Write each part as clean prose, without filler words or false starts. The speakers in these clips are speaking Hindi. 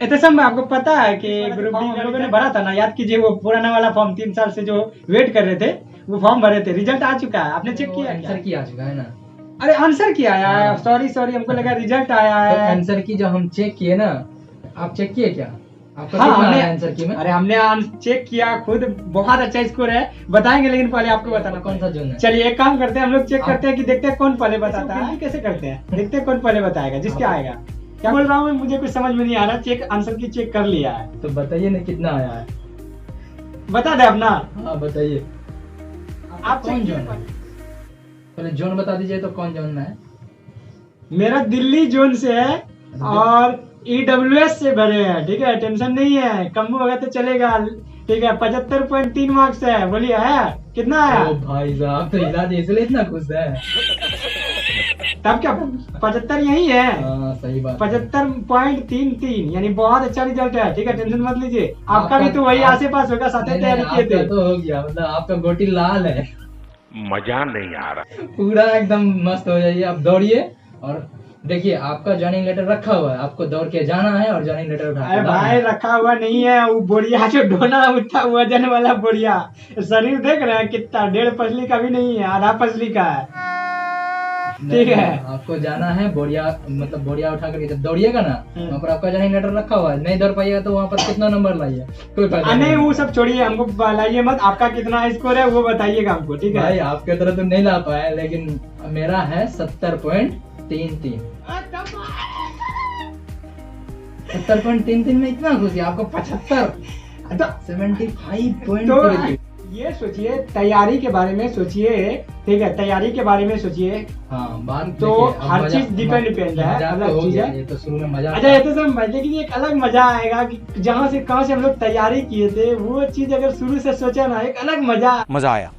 इतने सब में आपको पता है कि ग्रुप डी हम लोगों ने भरा था ना, याद कीजिए वो पुराना वाला फॉर्म 3 साल से जो वेट कर रहे थे, वो फॉर्म भरे थे, रिजल्ट आ चुका है, आपने चेक किया? आंसर की आ चुका है ना? अरे आंसर की आया है, हाँ। सॉरी हमको लगा रिजल्ट आया तो है। आंसर की जो हम चेक किए ना, आप चेक किए क्या? आपका हाँ कितना हमने आया आंसर की में? अरे हमने चेक किया खुद, बहुत अच्छा स्कोर है, बताएंगे लेकिन पहले आपको बताना कौन सा जोन है? चलिए एक काम करते हैं, हम लोग चेक करते हैं कि देखते हैं कौन पहले बताता है। कैसे करते हैं, देखते हैं कौन पहले बताएगा, जिसके आएगा। क्या बोल रहा हूँ मैं, मुझे कुछ समझ में नहीं आ रहा। चेक आंसर की चेक कर लिया है, तो बताइए ना कितना आया है। बता दे अपना। हाँ बताइए। आप कौन check जोन किए? है? पहले जोन बता दीजिए तो कौन जोन में है? मेरा दिल्ली जोन से है और EWS से भरे हैं, ठीक है, टेंशन नहीं है, कम होगा तो चलेगा, ठीक है। 75.3 मार्क्स है, बोलिए है कितना आया? ओ भाई साहब, तो हिला दिए इसलिए इतना खुश है। तब क्या 75 यही है? हाँ सही बात। 75.33 यानी बहुत अच्छा रिजल्ट है, ठीक है, टेंशन मत लीजिए। आपका भी तो वही आसे पास होगा, साथ में तैयारी किए थे। तो हो गया, मतलब आपका गोटी लाल है, मजा नहीं आ रहा। पूरा एकदम मस्त हो जाइए। आप दौड़िए और देखिए आपका ज्वाइनिंग लेटर रखा हुआ है, आपको दौड़ के जाना है और ज्वाइनिंग लेटर उठा के अरे लाना भाई है। रखा हुआ नहीं है, वो बोरिया जो ढोना उठा वजन वाला बोरिया, शरीर देख रहे हैं कितना, 1.5 पसली का भी नहीं है, आधा पसली का है, ठीक है। आपको जाना है बोरिया, मतलब बोरिया उठा करके जब दौड़िएगा ना, वहाँ पर आपका ज्वाइनिंग लेटर रखा हुआ है, नहीं दौड़ पाइएगा तो वहाँ पर कितना नंबर लाइए, कोई फायदा नहीं वो सब छोड़िए, हमको लाइए मत, आपका कितना स्कोर है वो बताइएगा हमको, ठीक है। भाई आपके तरह तो नहीं ला पाया, लेकिन मेरा है 70.33। 70.33 में इतना खुशी, आपको 75 तो 75.33। ये सोचिए, तैयारी के बारे में सोचिए, ठीक है, तैयारी के बारे में सोचिए। हाँ बात तो देखिए, अब हर मजा- चीज डिपेंड है, मजा अलग तो हो चीज गया, है। ये तो शुरू में मजा अच्छा ये तो सब, लेकिन एक अलग मजा आएगा कि कहाँ से हम लोग तैयारी किए थे, वो चीज अगर शुरू से सोचा ना, एक अलग मजा आया।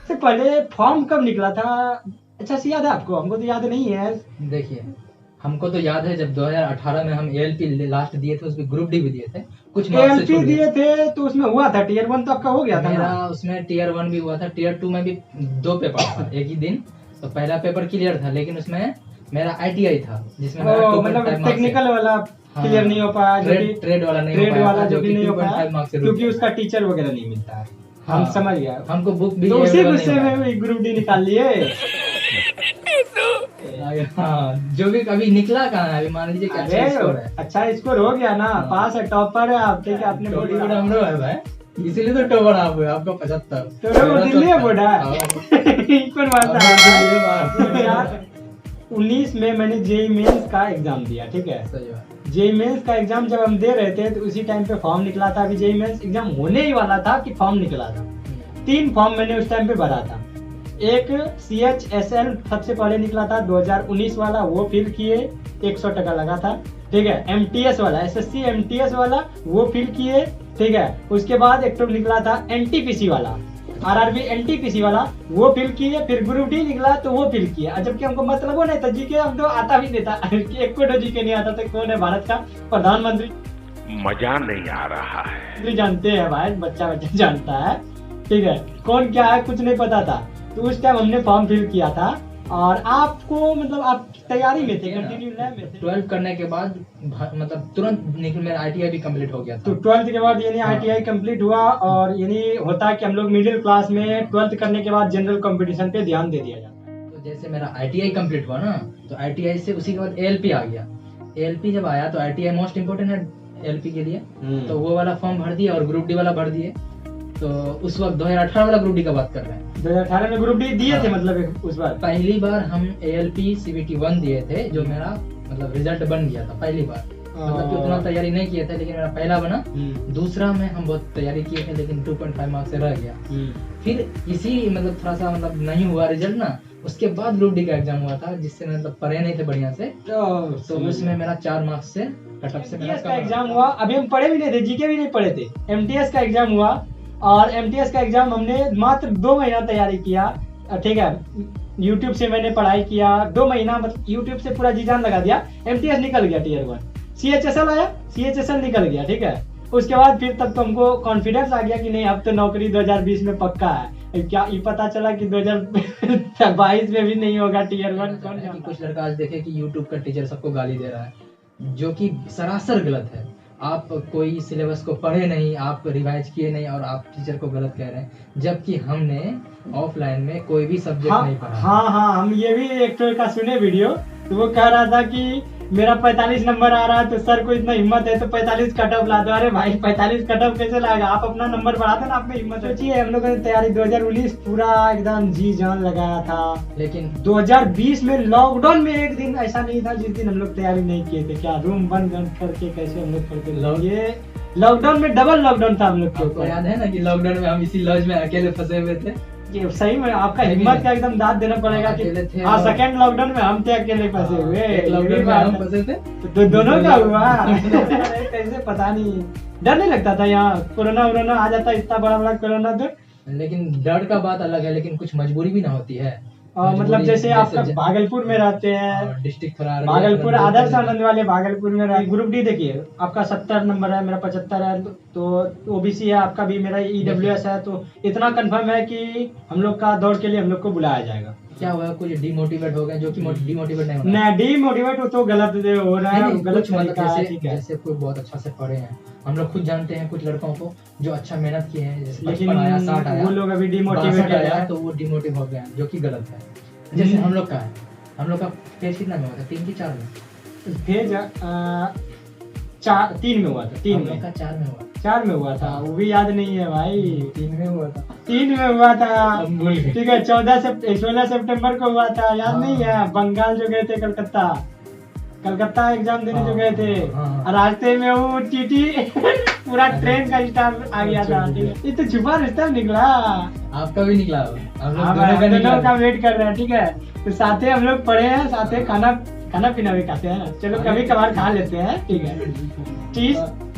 से पहले फॉर्म कब निकला था, अच्छा से याद है आपको? हमको तो याद नहीं है। देखिए हमको तो याद है जब 2018 में हम ALP लास्ट दिए थे, उसमें ग्रुप डी भी दिए थे, कुछ मार्क्स से ALP छूट गए। दिए थे तो उसमें हुआ था, Tier 1 तो आपका हो गया था मेरा ना? उसमें Tier 1 भी हुआ था, Tier 2 में भी 2 पेपर था एक ही दिन। तो पहला पेपर क्लियर था, लेकिन उसमें मेरा ITI था, जिसमें मेरा 2.5 मतलब मार्क्स टेक्निकल वाला क्लियर नहीं हो पाया, जो कि ट्रेड वाला नहीं हो ट्रेड पाया वाला था, जो कि नहीं हो 2.5 पाया मार्क्स से रुक क्योंकि गया। उसका टीचर वगैरह नहीं मिलता है। हम हाँ, समझ गया, हमको बुक भी तो उसी available गुस्से नहीं में हुआ। वही ग्रुप डी निकाल लिए। हाँ जो भी कभी निकला कहाँ है, अभी मान लीजिए कि अच्छा स्कोर है। अच्छा स्कोर हो गया ना, हाँ। पास है, टॉपर है आप, ठीक है, आपने बोर्ड टॉपर हमरो है भाई, इसीलिए तो टॉपर आप हुए, आपको 75। तो वो दिल्ली है बोर्ड है। हाँ। कौन मानता हाँ, है यार? 19 में मैंने जेई मेंस का एग्जाम दिया, ठीक है। सही बात। जेई मेंस का एग्जाम जब हम दे रहे थे तो उसी टाइम पे फॉर्म निकला था, अभी जेई मेंस एग्जाम होने ही वाला था कि फॉर्म निकला था। 3 फॉर्म मैंने उस टाइम पे भरा था। एक CHSL सबसे पहले निकला था 2019 वाला, वो फिल किए, 100 टका लगा था, ठीक है। MTS वाला, SSC MTS वाला, वो फिल किए, ठीक है। उसके बाद एक तो निकला था NTPC वाला, RRB NTPC वाला, वो फिल किए। फिर ग्रुप डी निकला तो वो फिल किया, जबकि हमको मतलब वो नहीं था, जीके हम तो आता भी नहीं था। एक को जीके नहीं आता था, कौन है भारत का प्रधानमंत्री, मजा नहीं आ रहा है। जानते हैं भाई, बच्चा जानता है, ठीक है, कौन क्या है कुछ नहीं पता था। तो उस टाइम हमने फॉर्म फिल किया था, और आपको मतलब आप तैयारी में थे, कंटिन्यू लैब में थे। 12 करने के बाद मतलब तुरंत निकल, मेरा ITI भी कंप्लीट हो गया तो था। 12th के बाद यानी हाँ। ITI कंप्लीट हुआ, और यानी होता है कि हम लोग मिडिल क्लास में 12th करने के बाद जनरल कंपटीशन पे ध्यान दे दिया जाता है। तो जैसे मेरा ITI कंप्लीट हुआ ना, तो ITI से उसी के बाद ALP आ गया। ALP जब आया तो ITI मोस्ट इम्पोर्टेंट है LP के लिए, तो वो वाला फॉर्म भर दिया और ग्रुप डी वाला भर दिए। तो उस वक्त 2018 वाला ग्रुप डी का बात कर रहे हैं। 2018 में ग्रुप डी दिए थे, हाँ। मतलब उस बार पहली बार हम ALP CBT 1 दिए थे, जो मेरा मतलब रिजल्ट बन गया था पहली बार। मतलब कि उतना तैयारी नहीं किया था, लेकिन मेरा पहला बना। दूसरा में हम बहुत तैयारी किए थे, लेकिन 2.5 मार्क्स से रह गया। फिर इसी मतलब थोड़ा सा मतलब नहीं हुआ रिजल्ट ना, उसके बाद ग्रुप डी का एग्जाम हुआ था, जिससे मतलब पढ़े नहीं थे बढ़िया से, तो उसमें मेरा 4 मार्क्स से कट ऑफ से मेरा MTS का एग्जाम हुआ, अभी हम पढ़े भी नहीं थे, जीके भी नहीं पढ़े थे। MTS का एग्जाम हुआ, और MTS का एग्जाम हमने मात्र 2 महीना तैयारी किया, ठीक है। YouTube से मैंने पढ़ाई किया 2 महीना, मतलब YouTube से पूरा जी जान लगा दिया। MTS निकल गया Tier 1, CHSL आया, CHSL निकल गया, ठीक है। उसके बाद फिर तब तो हमको कॉन्फिडेंस आ गया कि नहीं अब तो नौकरी 2020 में पक्का है। क्या ये पता चला कि 2022 में भी नहीं होगा Tier 1। कुछ लड़का आज देखे कि YouTube का टीचर सबको गाली दे रहा है, जो कि सरासर गलत है। आप कोई सिलेबस को पढ़े नहीं, आप रिवाइज किए नहीं और आप टीचर को गलत कह रहे हैं, जबकि हमने ऑफलाइन में कोई भी सब्जेक्ट नहीं पढ़ा। हाँ, हम ये भी एक का सुने वीडियो, तो वो कह रहा था कि मेरा 45 नंबर आ रहा है, तो सर को इतना हिम्मत है तो 45 कट ऑफ ला दो। अरे भाई 45 कट ऑफ कैसे लाएगा? आप अपना नंबर बढ़ा दो ना, आप में हिम्मत। सोचिए हम लोगों ने तैयारी 2019 पूरा एकदम जी जान लगाया था, लेकिन 2020 में लॉकडाउन में एक दिन ऐसा नहीं था जिस दिन हम लोग तैयारी नहीं किए थे। क्या रूम बंद करके कैसे हम लोग पढ़ते थे? ये लॉकडाउन में डबल लॉकडाउन था हम लोग के ऊपर। याद है ना कि लॉकडाउन में हम इसी लॉज में अकेले फंसे हुए थे। ये सही में आपका हिम्मत का एकदम दाद देना पड़ेगा कि हाँ, सेकंड लॉकडाउन में हम थे अकेले फंसे हुए, लॉकडाउन में हम फंसे थे तो दोनों का हुआ। कैसे पता नहीं, डर नहीं लगता था यहाँ कोरोना वोरोना आ जाता, इतना बड़ा बड़ा कोरोना तो। लेकिन डर का बात अलग है, लेकिन कुछ मजबूरी भी ना होती है। मतलब जैसे आपका भागलपुर में रहते हैं, डिस्ट्रिक्ट भागलपुर आदर्श आनंद वाले भागलपुर में रहते, ग्रुप डी देखिए आपका 70 नंबर है, मेरा 75 है, तो ओबीसी है आपका भी, मेरा ईडब्ल्यूएस है, तो इतना कंफर्म है कि हम लोग का दौड़ के लिए हम लोग को बुलाया जाएगा। क्या हुआ, कुछ डिमोटिवेट हो गए, जो कि डिमोटिवेट नहीं होना। नहीं, डिमोटिवेट तो गलत हो रहा है, गलत तरीका है। जैसे कोई बहुत अच्छा से पढ़े हैं, हम लोग खुद जानते हैं कुछ लड़कों को जो अच्छा मेहनत किए हैं, जैसे 55 आया, 60 आया, वो लोग अभी डिमोटिवेट आया तो वो डिमोटिव हो गए, जो कि गलत है। जैसे हम लोग का है, हम लोग का पेज कितना में हुआ था? 3 की 4 में? पेज 3 में हुआ था। 3 में का 4 में हुआ, 4 में हुआ था, वो भी याद नहीं है भाई। 3 में हुआ था, 3 में हुआ था, ठीक है। 16 सितंबर को हुआ था, याद नहीं है? बंगाल जो गए थे, कलकत्ता एग्जाम देने जो गए थे, और रास्ते में वो टीटी पूरा ट्रेन का स्टाफ आ गया था। ये तो छुपा रिश्ता निकला, आपका भी निकला, हम लोग दोनों का वेट कर रहे हैं, ठीक है। तो साथे हम लोग पढ़े हैं, साथे खाना पीना भी खाते हैं, चलो कभी कभार खा लेते हैं, ठीक है।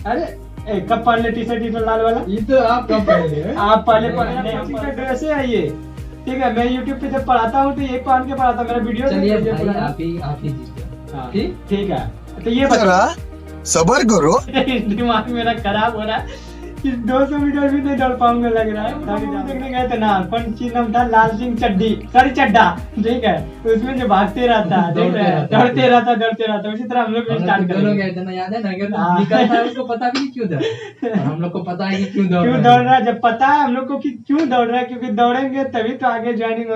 अरे कब पहन ले टी शर्ट लाल वाला? ये तो आप कब पहन ले? आप पहले ड्रेस है ये, ठीक है। मैं यूट्यूब पे जब पढ़ाता हूँ तो ये पहन के पढ़ाता हूँ, मेरा वीडियो आप ही ठीक है। तो ये सबर करो। दिमाग मेरा खराब हो रहा है कि 200 मीटर भी नहीं दौड़ पाऊंगा लग रहा है। देखने गए थे ना, पंची नाम था लाल सिंह चड्ढा, ठीक है। उसमें जो भागते रहता है, दौड़ते रहता, उसी तरह हम लोग स्टार्ट दोनों गए थे ना, याद है ना? अगर निकलता है उसको पता भी नहीं क्यों दौड़, हम लोग को पता है कि क्यों दौड़ रहा है। जब पता है हम लोग को कि क्यों दौड़ रहा है, क्योंकि दौड़ेंगे तभी तो आगे ज्वाइनिंग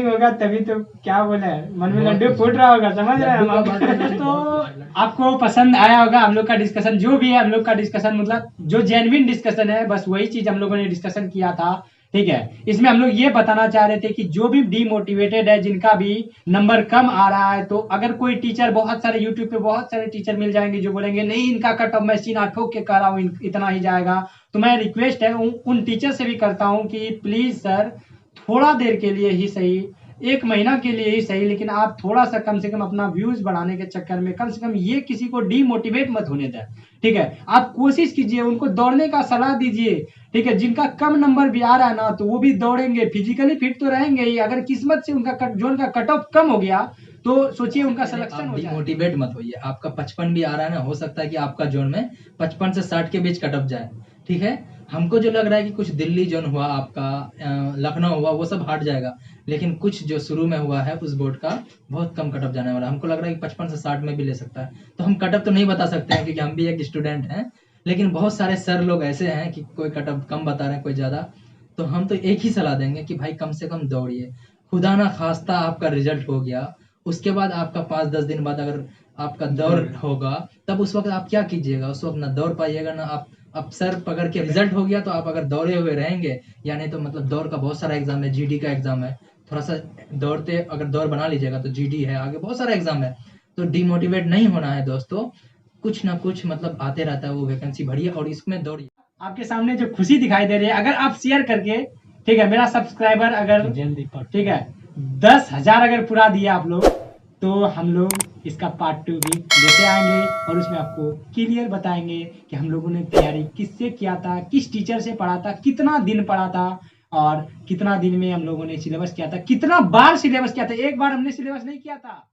होगा, तभी तो क्या बोले, मन में लड्डू फूट रहा होगा, समझ रहे हैं हम। तो आपको पसंद आया होगा हम लोग का डिस्कशन, जो भी है हम लोग का डिस्कशन, मतलब जो जेन्युइन डिस्कशन है, बस वही चीज हम लोगों ने डिस्कशन किया था, ठीक है। इसमें हम लोग ये बताना चाह रहे थे कि जो भी डीमोटिवेटेड है, जिनका भी नंबर कम आ रहा है, तो अगर कोई टीचर, बहुत सारे यूट्यूब पे बहुत सारे टीचर मिल जाएंगे जो बोलेंगे नहीं इनका कट ऑफ मैं सीना ठोक के कह रहा हूँ इतना ही जाएगा, तो मैं रिक्वेस्ट है उन टीचर से भी करता हूँ कि प्लीज सर, थोड़ा देर के लिए ही सही, 1 महीना के लिए ही सही, लेकिन आप थोड़ा सा कम से कम अपना व्यूज बढ़ाने के चक्कर में कम से कम ये किसी को डीमोटिवेट मत होने दें, ठीक है। आप कोशिश कीजिए, उनको दौड़ने का सलाह दीजिए, ठीक है। जिनका कम नंबर भी आ रहा है ना, तो वो भी दौड़ेंगे, फिजिकली फिट तो रहेंगे ही। अगर किस्मत से उनका कट ऑफ कम हो गया तो सोचिए उनका सिलेक्शन हो जाए। मोटिवेट मत होइए, आपका 55 भी आ रहा है ना, हो सकता है कि आपका जोन में 55 से 60 के बीच कट ऑफ जाए, ठीक है। हमको जो लग रहा है कि कुछ दिल्ली जोन हुआ, आपका लखनऊ हुआ, वो सब हट जाएगा, लेकिन कुछ जो शुरू में हुआ है उस बोर्ड का बहुत कम कट ऑफ जाने वाला है। हमको लग रहा है कि 55 से 60 में भी ले सकता है। तो हम कट ऑफ तो नहीं बता सकते हैं क्योंकि हम भी एक स्टूडेंट हैं, लेकिन बहुत सारे सर लोग ऐसे हैं कि कोई कट ऑफ कम बता रहे हैं, कोई ज्यादा। तो हम तो एक ही सलाह देंगे कि भाई कम से कम दौड़िए। खुदा ना खास्ता आपका रिजल्ट हो गया, उसके बाद आपका 5-10 दिन बाद अगर आपका दौड़ होगा, तब उस वक्त आप क्या कीजिएगा? उस वक्त ना दौड़ पाइएगा, ना आप सर पकड़ के रिजल्ट हो गया तो आप अगर दौड़े हुए रहेंगे, यानी तो मतलब दौड़ का बहुत सारा एग्जाम है, जीडी का एग्जाम है, थोड़ा सा दौड़ते अगर दौड़ बना लीजिएगा तो जीडी है, आगे बहुत सारा एग्जाम है। तो डिमोटिवेट नहीं होना है दोस्तों, कुछ ना कुछ मतलब आते रहता है, वो वैकेंसी भरिए और इसमें दौड़िए। आपके सामने जो खुशी दिखाई दे रही है, अगर आप शेयर करके, ठीक है, मेरा सब्सक्राइबर अगर, ठीक है, 10,000 अगर पूरा दिया आप लोग, तो हम लोग इसका पार्ट 2 भी लेते आएंगे और उसमें आपको क्लियर बताएंगे कि हम लोगों ने तैयारी किससे किया था, किस टीचर से पढ़ा था, कितना दिन पढ़ा था और कितना दिन में हम लोगों ने सिलेबस किया था, कितना बार सिलेबस किया था। एक बार हमने सिलेबस नहीं किया था।